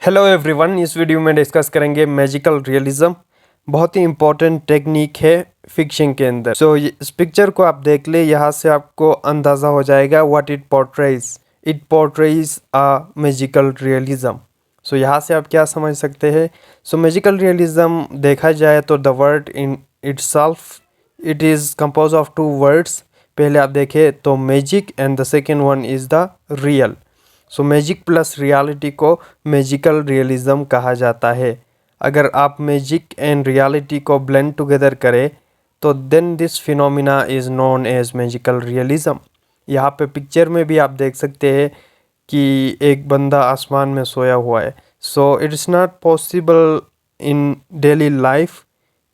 Hello everyone, इस video में discuss करेंगे मैजिकल रियलिज्म। बहुत ही इम्पोर्टेंट टेक्निक है फिक्शन के अंदर। इस पिक्चर को आप देख ले, यहाँ से आपको अंदाज़ा हो जाएगा what it portrays a magical realism. यहाँ से आप क्या समझ सकते हैं। मैजिकल रियलिज्म देखा जाए तो the word in itself it is compose of two words. पहले आप देखें तो magic and the second one is the real. Magic plus reality को मैजिकल रियलिज्म कहा जाता है। अगर आप मैजिक एंड रियलिटी को ब्लेंड टुगेदर करें तो then this phenomena is known as magical realism. यहाँ पे पिक्चर में भी आप देख सकते हैं कि एक बंदा आसमान में सोया हुआ है। It's not possible in daily life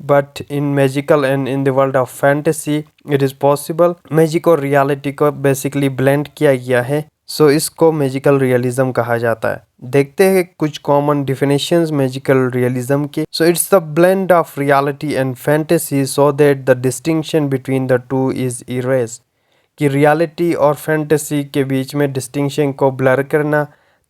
but in magical and in the world of fantasy it is possible. Magic और रियलिटी को बेसिकली ब्लेंड किया गया है। इसको मैजिकल रियलिज्म कहा जाता है। देखते हैं कुछ कॉमन डिफिनेशंस मैजिकल रियलिज्म के। It's the blend of reality and fantasy so that the distinction between the two is erase. कि रियलिटी और फैंटेसी के बीच में डिस्टिंक्शन को ब्लर करना,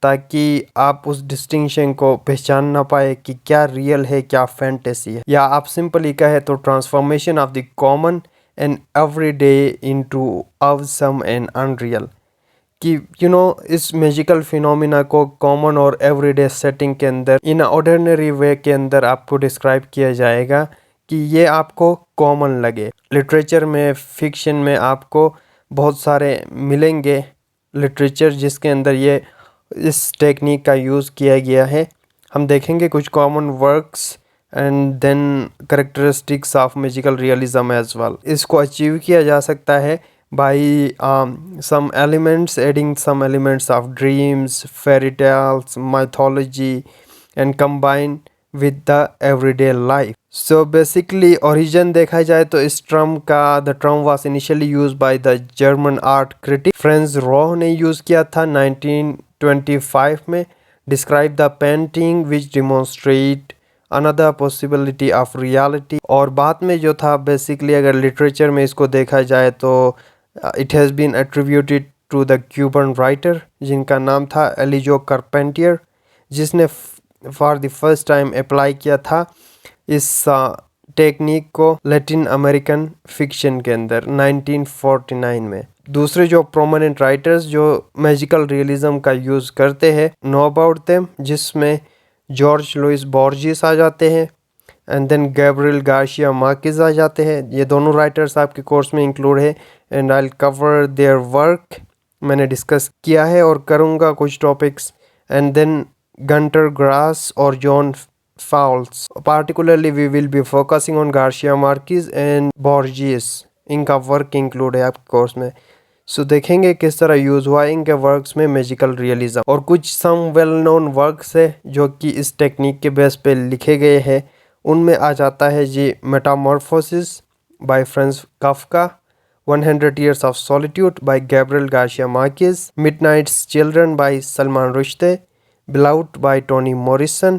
ताकि आप उस डिस्टिंक्शन को पहचान ना पाए कि क्या रियल है क्या फैंटेसी है। या आप सिंपली कहे तो transformation of the common and everyday into awesome and unreal. कि इस मैजिकल फिनोमिना को कॉमन और एवरीडे सेटिंग के अंदर इन ऑर्डिनरी वे के अंदर आपको डिस्क्राइब किया जाएगा कि ये आपको कॉमन लगे। लिटरेचर में, फिक्शन में आपको बहुत सारे मिलेंगे लिटरेचर जिसके अंदर ये इस टेक्निक का यूज़ किया गया है। हम देखेंगे कुछ common works and then characteristics of magical realism as well. इसको अचीव किया जा सकता है by some elements, adding some elements of dreams, fairy tales, mythology and combine with the everyday life. Basically origin देखा जाए तो इस टर्म का the term was initially used by the German art critic franz ने use किया था 1925 में। describe the painting which demonstrate another possibility of reality। और बाद में जो था बेसिकली अगर लिटरेचर में इसको देखा जाए तो it has been attributed to the Cuban writer जिनका नाम था एलिजो कार्पेंटियर, जिसने for the first time apply किया था इस टेक्निक को लैटिन अमेरिकन फिक्शन के अंदर 1949 में। दूसरे जो प्रोमिनेंट राइटर्स जो मैजिकल रियलिज्म का यूज़ करते हैं, नो अबाउट देम, जिसमें जॉर्ज लुइस बोर्जिस आ जाते हैं and then Gabriel Garcia Marquez आ जाते हैं। ये दोनों राइटर्स आपके कोर्स में इंक्लूड है and I will cover their work. मैंने डिस्कस किया है और करूँगा कुछ topics. And then Gunter Grass और John Fowles. Particularly we will be focusing on Garcia Marquez and Borges. इनका वर्क इंक्लूड है आपके कोर्स में। देखेंगे किस तरह यूज़ हुआ इनके वर्क्स में मैजिकल रियलिज्म। और कुछ सम वेल नोन वर्क्स है जो कि इस टेक्निक के बेस पे लिखे गए हैं। उनमें आ जाता है जी metamorphosis by Franz Kafka, 100 Years of Solitude by Gabriel Garcia Marquez, Midnight's Children by Salman Rushdie, Beloved by Toni Morrison,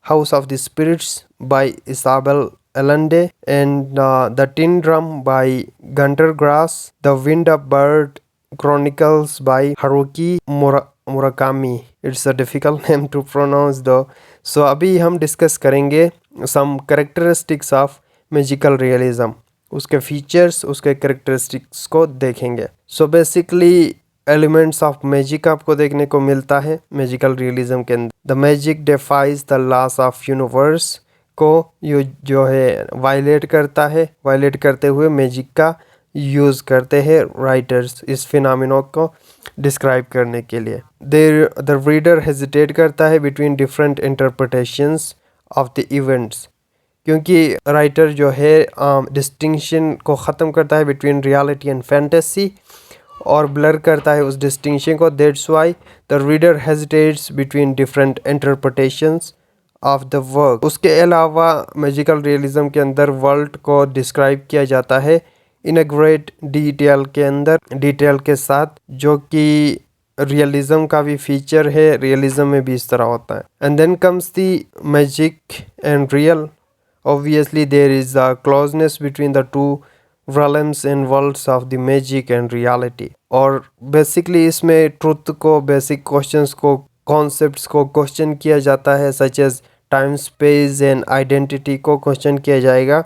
House of the Spirits by Isabel allende, and The Tin Drum by Gunter Grass, The Wind Up Bird Chronicles by Haruki murakami. It's a difficult name to pronounce though. अभी हम discuss करेंगे सम characteristics of magical realism, उसके features, उसके characteristics को देखेंगे। Basically elements of magic आपको देखने को मिलता है मैजिकल रियलिज्म के अंदर। The magic defies the loss of universe को जो है वायलेट करता है। वायलेट करते हुए मैजिक का यूज़ करते हैं राइटर्स इस फिनोमिना को डिस्क्राइब करने के लिए। द रीडर हेजिटेट करता है between different interpretations of the events, क्योंकि राइटर जो है डिस्टिंक्शन को ख़त्म करता है बिटवीन रियलिटी एंड फैंटेसी और ब्लर करता है उस डिस्टिंक्शन को। That's why the reader hesitates between different interpretations of the work. उसके अलावा मैजिकल रियलिज्म के अंदर वर्ल्ड को डिस्क्राइब किया जाता है इन अ ग्रेट डिटेल के अंदर, डिटेल के साथ, जो कि रियलिज्म का भी फीचर है। रियलिज्म में भी इस तरह होता है। And then comes the magic and real. Obviously there is a closeness between the two realms and worlds of the magic and reality। और बेसिकली इसमें ट्रुथ को, बेसिक क्वेश्चंस को कॉन्सेप्ट्स को क्वेश्चन किया जाता है, such as time, space and identity को question किया जाएगा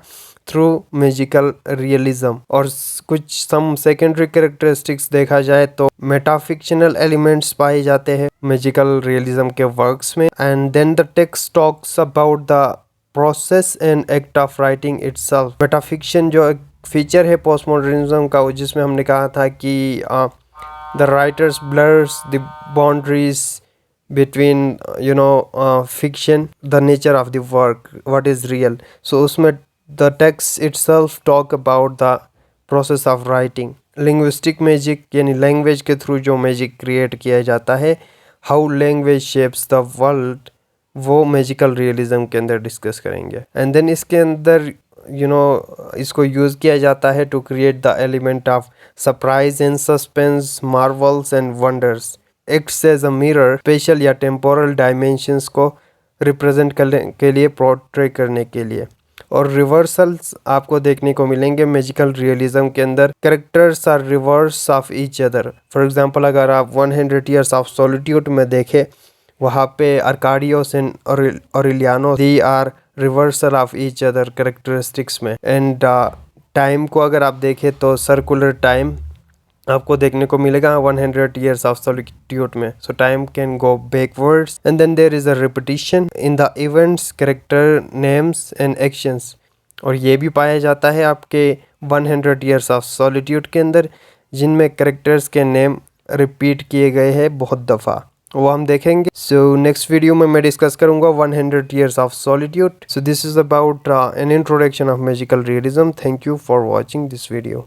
थ्रू मैजिकल रियलिज्म। और कुछ सम सेकेंडरी कैरेक्टरिस्टिक्स देखा जाए तो मेटाफिक्शनल एलिमेंट्स पाए जाते हैं मैजिकल रियलिज्म के वर्क्स में। And then the text talks about the process and act of writing itself. Metafiction जो एक फीचर है पोस्ट मॉडर्निज्म का, जिसमें हमने कहा था कि the writers blurs the boundaries between fiction, the nature of the work, what is real. So उसमें the text itself talk about the process of writing. Linguistic magic यानी लैंग्वेज के थ्रू जो मैजिक क्रिएट किया जाता है, how language shapes the world, वो magical realism के अंदर डिस्कस करेंगे। एंड देन इसके अंदर इसको यूज़ किया जाता है to create the element of surprise and suspense, marvels and wonders. Acts as a mirror, special या टेम्पोरल डायमेंशंस को रिप्रेजेंट करने के लिए, पोर्ट्रे करने के लिए। और रिवर्सल्स आपको देखने को मिलेंगे मैजिकल रियलिज्म के अंदर। Characters are reverse of each other. For example अगर आप 100 ईयर्स ऑफ सॉलिट्यूड में देखें, वहाँ पे Arcadios and Aureliano, they are reversal of each other characteristics में। एंड टाइम को अगर आप देखें तो सर्कुलर टाइम आपको देखने को मिलेगा 100 ईयर्स ऑफ सॉलिट्यूड में। So time can go backwards and then there is a repetition in the events, character names and actions. और ये भी पाया जाता है आपके 100 ईयर्स ऑफ सॉलिट्यूड के अंदर, जिनमें कैरेक्टर्स के नेम रिपीट किए गए हैं बहुत दफ़ा, वो हम देखेंगे। सो नेक्स्ट वीडियो में मैं डिस्कस करूंगा 100 years of solitude. So this is about an introduction of magical realism. Thank you for watching this video.